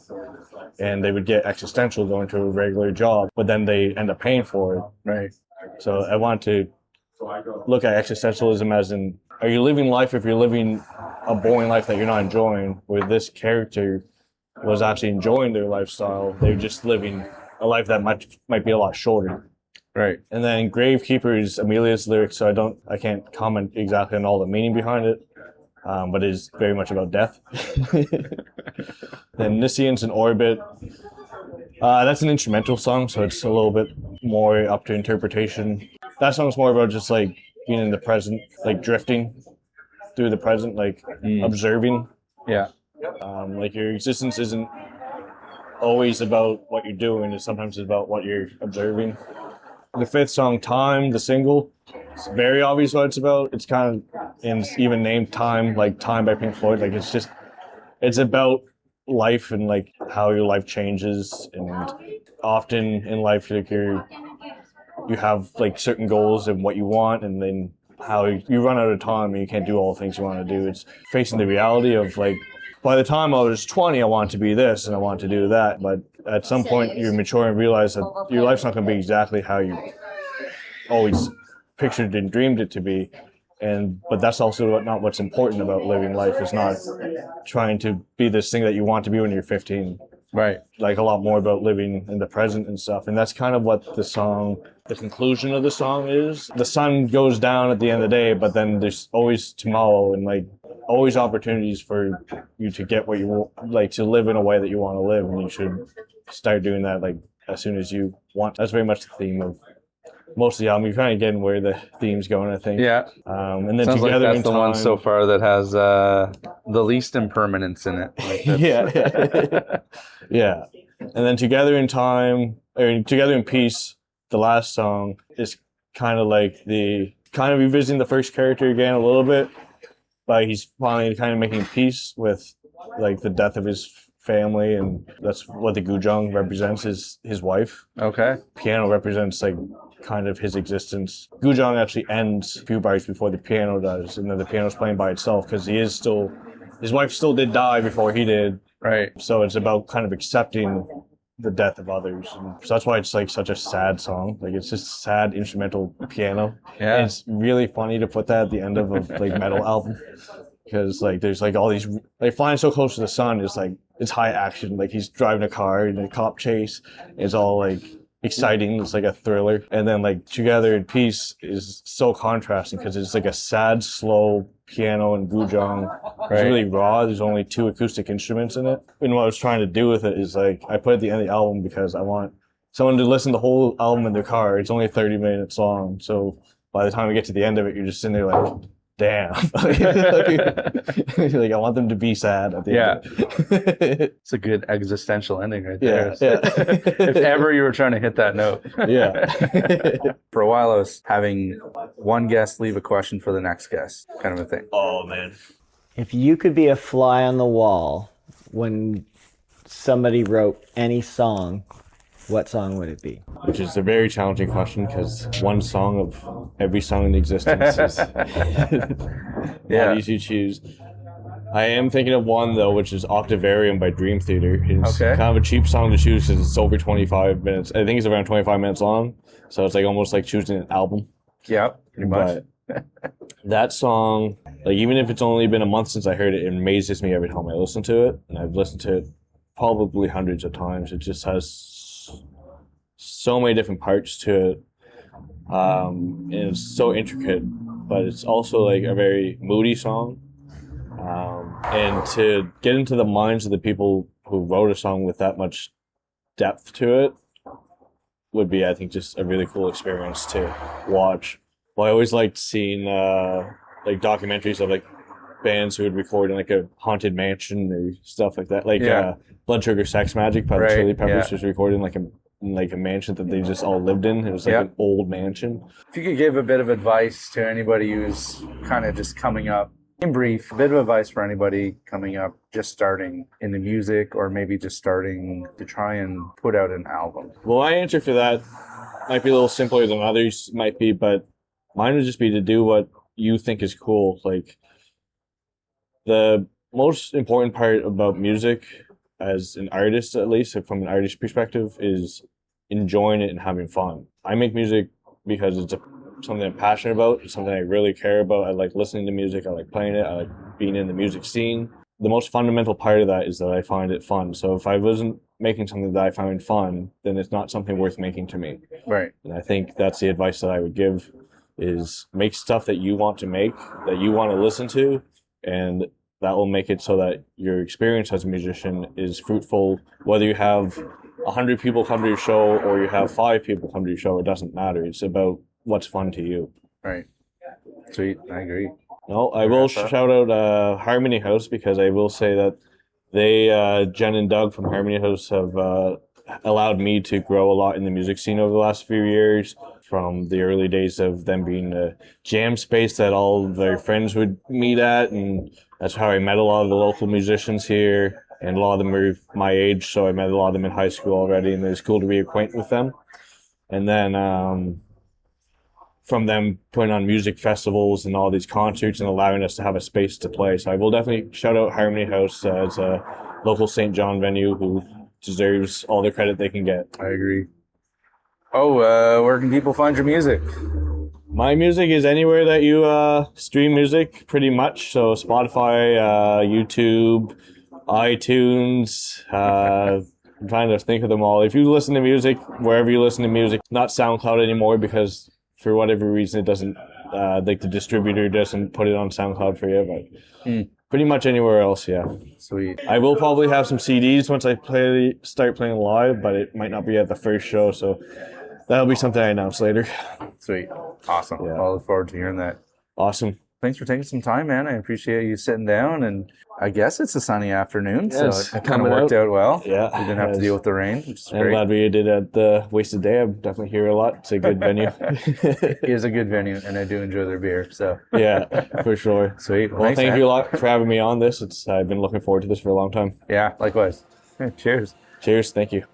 and they would get existential going to a regular job, but then they end up paying for it. Right. So I want to look at existentialism as in, are you living life if you're living a boring life that you're not enjoying, where this character was actually enjoying their lifestyle. They're just living a life that might be a lot shorter. Right. And then Gravekeeper is Amelia's lyrics, so I can't comment exactly on all the meaning behind it, but it is very much about death. Then Niscians in Orbit, that's an instrumental song, so it's a little bit more up to interpretation. That song's more about just like being in the present, like drifting through the present, like observing. Yeah. Like your existence isn't always about what you're doing, it's sometimes about what you're observing. The fifth song, Time, the single, it's very obvious what it's about. It's kind of, and it's even named Time, like Time by Pink Floyd. Like it's about life and like how your life changes. And often in life, like you have like certain goals and what you want, and then how you run out of time and you can't do all the things you want to do. It's facing the reality of like, by the time I was 20, I want to be this and I want to do that. But at some point, you mature and realize that your life's not going to be exactly how you always pictured and dreamed it to be. But that's also not what's important about living life. It's not trying to be this thing that you want to be when you're 15. Right. Like a lot more about living in the present and stuff. And that's kind of what the conclusion of the song is. The sun goes down at the end of the day, but then there's always tomorrow, and like always opportunities for you to get what you want, like to live in a way that you want to live. And you should start doing that like as soon as you want. That's very much the theme of most of the album. You're kind of getting where the theme's going, I think. Yeah. And then Sounds Together like that's in the Time, one so far that has the least impermanence in it. Like yeah. Yeah. And then Together in Time, or Together in Peace, the last song, is kind of like kind of revisiting the first character again a little bit, but he's finally kind of making peace with like the death of his family, and that's what the guzheng represents, is his wife. Okay. Piano represents like kind of his existence. Guzheng actually ends a few bars before the piano does, and then the piano's playing by itself because his wife still did die before he did. Right. So it's about kind of accepting the death of others. And so that's why it's like such a sad song. Like it's just sad instrumental piano. Yeah. And it's really funny to put that at the end of a like metal album, because like there's like all these, like Flying So Close to the Sun is like, it's high action. Like he's driving a car in a cop chase. It's all like exciting. It's like a thriller. And then like Together in Peace is so contrasting because it's like a sad, slow piano and guzheng. It's really raw. There's only 2 acoustic instruments in it. And what I was trying to do with it is like, I put it at the end of the album because I want someone to listen to the whole album in their car. It's only 30 minutes long. So by the time we get to the end of it, you're just sitting there like, damn. Like I want them to be sad at the end. It's a good existential ending right there. Yeah. If ever you were trying to hit that note. Yeah. For a while I was having one guest leave a question for the next guest, kind of a thing. Oh man. If you could be a fly on the wall when somebody wrote any song, what song would it be? Which is a very challenging question because one song of every song in existence is not easy to choose. I am thinking of one though, which is Octavarium by Dream Theater. It's kind of a cheap song to choose because it's over 25 minutes. I think it's around 25 minutes long, so it's like almost like choosing an album. Yeah, pretty much. But that song, like even if it's only been a month since I heard it, it amazes me every time I listen to it, and I've listened to it probably hundreds of times. It just has so many different parts to it, and it's so intricate, but it's also like a very moody song. And to get into the minds of the people who wrote a song with that much depth to it would be, I think, just a really cool experience to watch. Well, I always liked seeing like documentaries of like bands who would record in like a haunted mansion or stuff like that. Like Blood Sugar Sex Magic by the Chili Peppers was recorded in like a mansion that they just all lived in. It was like an old mansion. If you could give a bit of advice to anybody who's kind of just coming up, in brief, a bit of advice for anybody coming up, just starting in the music or maybe just starting to try and put out an album. Well, my answer for that might be a little simpler than others might be, but mine would just be to do what you think is cool. Like, the most important part about music, as an artist at least, from an artist perspective, is enjoying it and having fun. I make music because it's something I'm passionate about. It's something I really care about. I like listening to music. I like playing it. I like being in the music scene. The most fundamental part of that is that I find it fun. So if I wasn't making something that I find fun, then it's not something worth making to me. Right. And I think that's the advice that I would give, is make stuff that you want to make, that you want to listen to, and that will make it so that your experience as a musician is fruitful. Whether you have 100 people come to your show or you have 5 people come to your show, it doesn't matter. It's about what's fun to you. Right. Sweet. I agree. No, I will shout out Harmony House, because I will say that they, Jen and Doug from Harmony House, have allowed me to grow a lot in the music scene over the last few years, from the early days of them being a jam space that all their friends would meet at, and that's how I met a lot of the local musicians here, and a lot of them were my age, so I met a lot of them in high school already, and it was cool to reacquaint with them. And then from them putting on music festivals and all these concerts and allowing us to have a space to play. So I will definitely shout out Harmony House as a local St. John venue who deserves all the credit they can get. I agree. Oh, where can people find your music? My music is anywhere that you stream music, pretty much. So Spotify, YouTube, iTunes. I'm trying to think of them all. If you listen to music, wherever you listen to music, not SoundCloud anymore, because for whatever reason it doesn't, like the distributor doesn't put it on SoundCloud for you, but pretty much anywhere else, yeah. Sweet. I will probably have some CDs once I start playing live, but it might not be at the first show, so that'll be something I announce later. Sweet. Awesome. Yeah. I'll look forward to hearing that. Awesome. Thanks for taking some time, man. I appreciate you sitting down, and I guess it's a sunny afternoon, so Yes, it kind of coming worked out well. Yeah, We didn't have to yes. deal with the rain, which is I'm great. glad we did at the Wasted Day. I'm definitely here a lot. It's a good venue. It is a good venue, and I do enjoy their beer, so. Yeah, for sure. Sweet. Well, Thanks, thank man. you a lot for having me on this. I've been looking forward to this for a long time. Yeah, likewise. Cheers. Cheers. Thank you.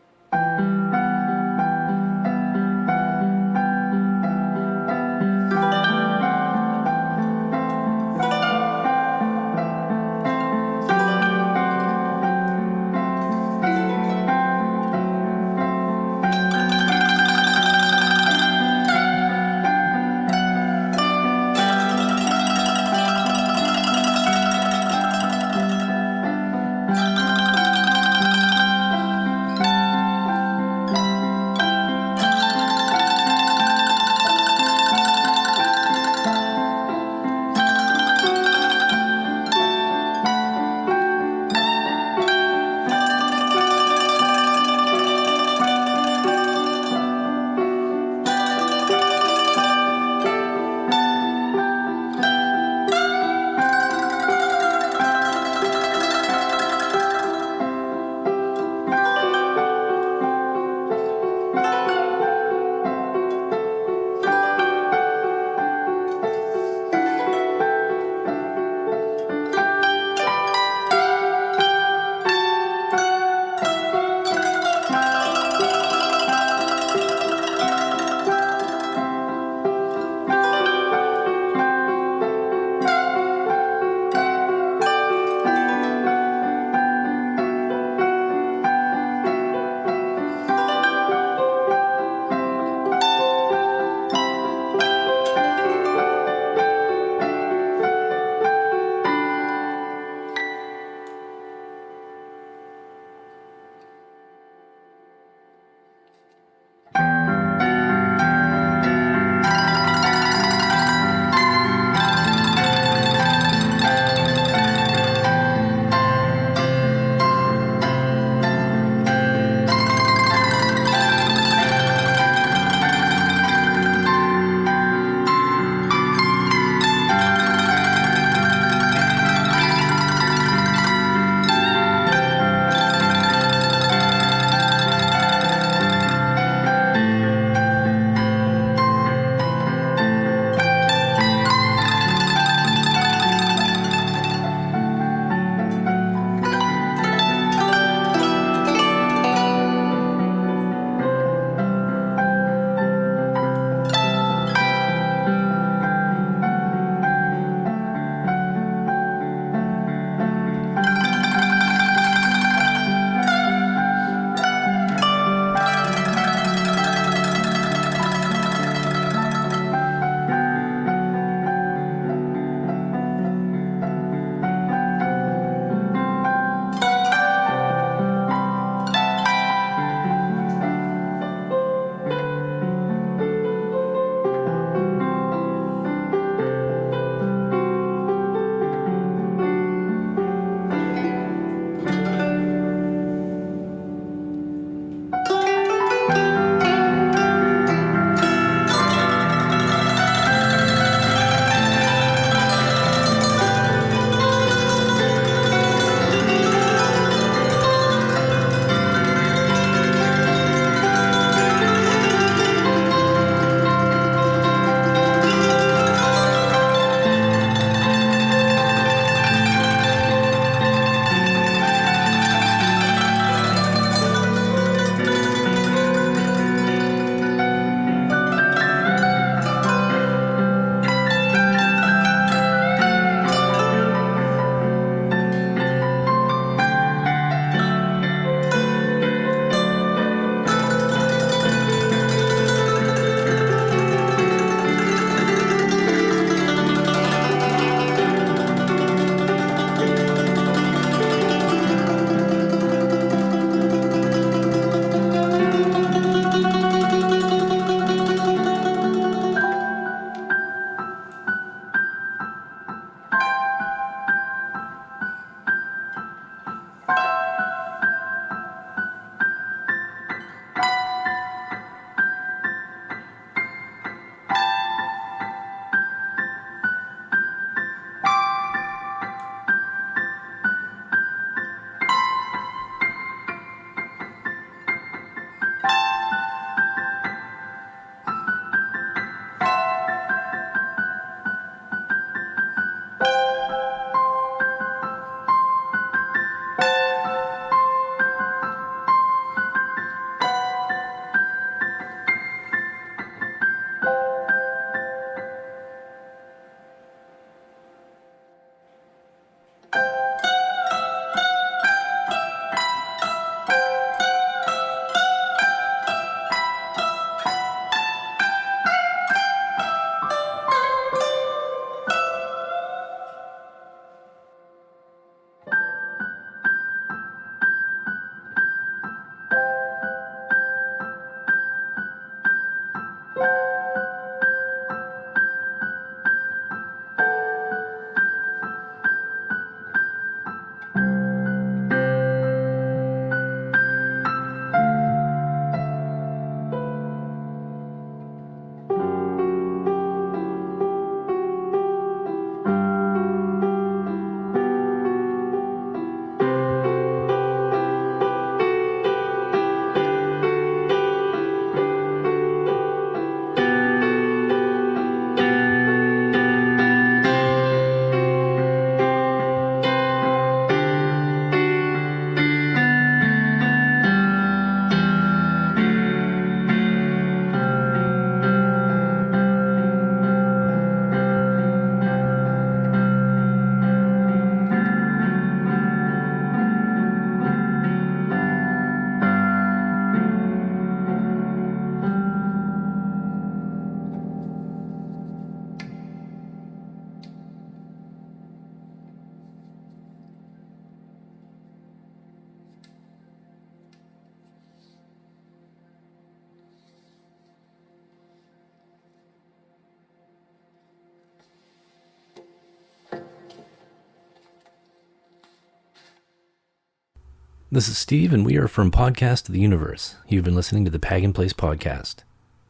This is Steve, and we are from Podcast of the Universe. You've been listening to the Pagan Place podcast.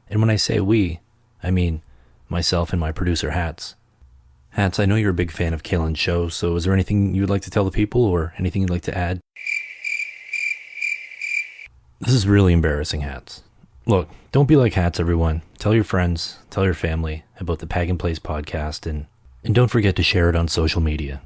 And when I say we, I mean myself and my producer, Hats. Hats, I know you're a big fan of Kalen's show, so is there anything you would like to tell the people, or anything you'd like to add? This is really embarrassing, Hats. Look, don't be like Hats, everyone. Tell your friends, tell your family about the Pagan Place podcast, and don't forget to share it on social media.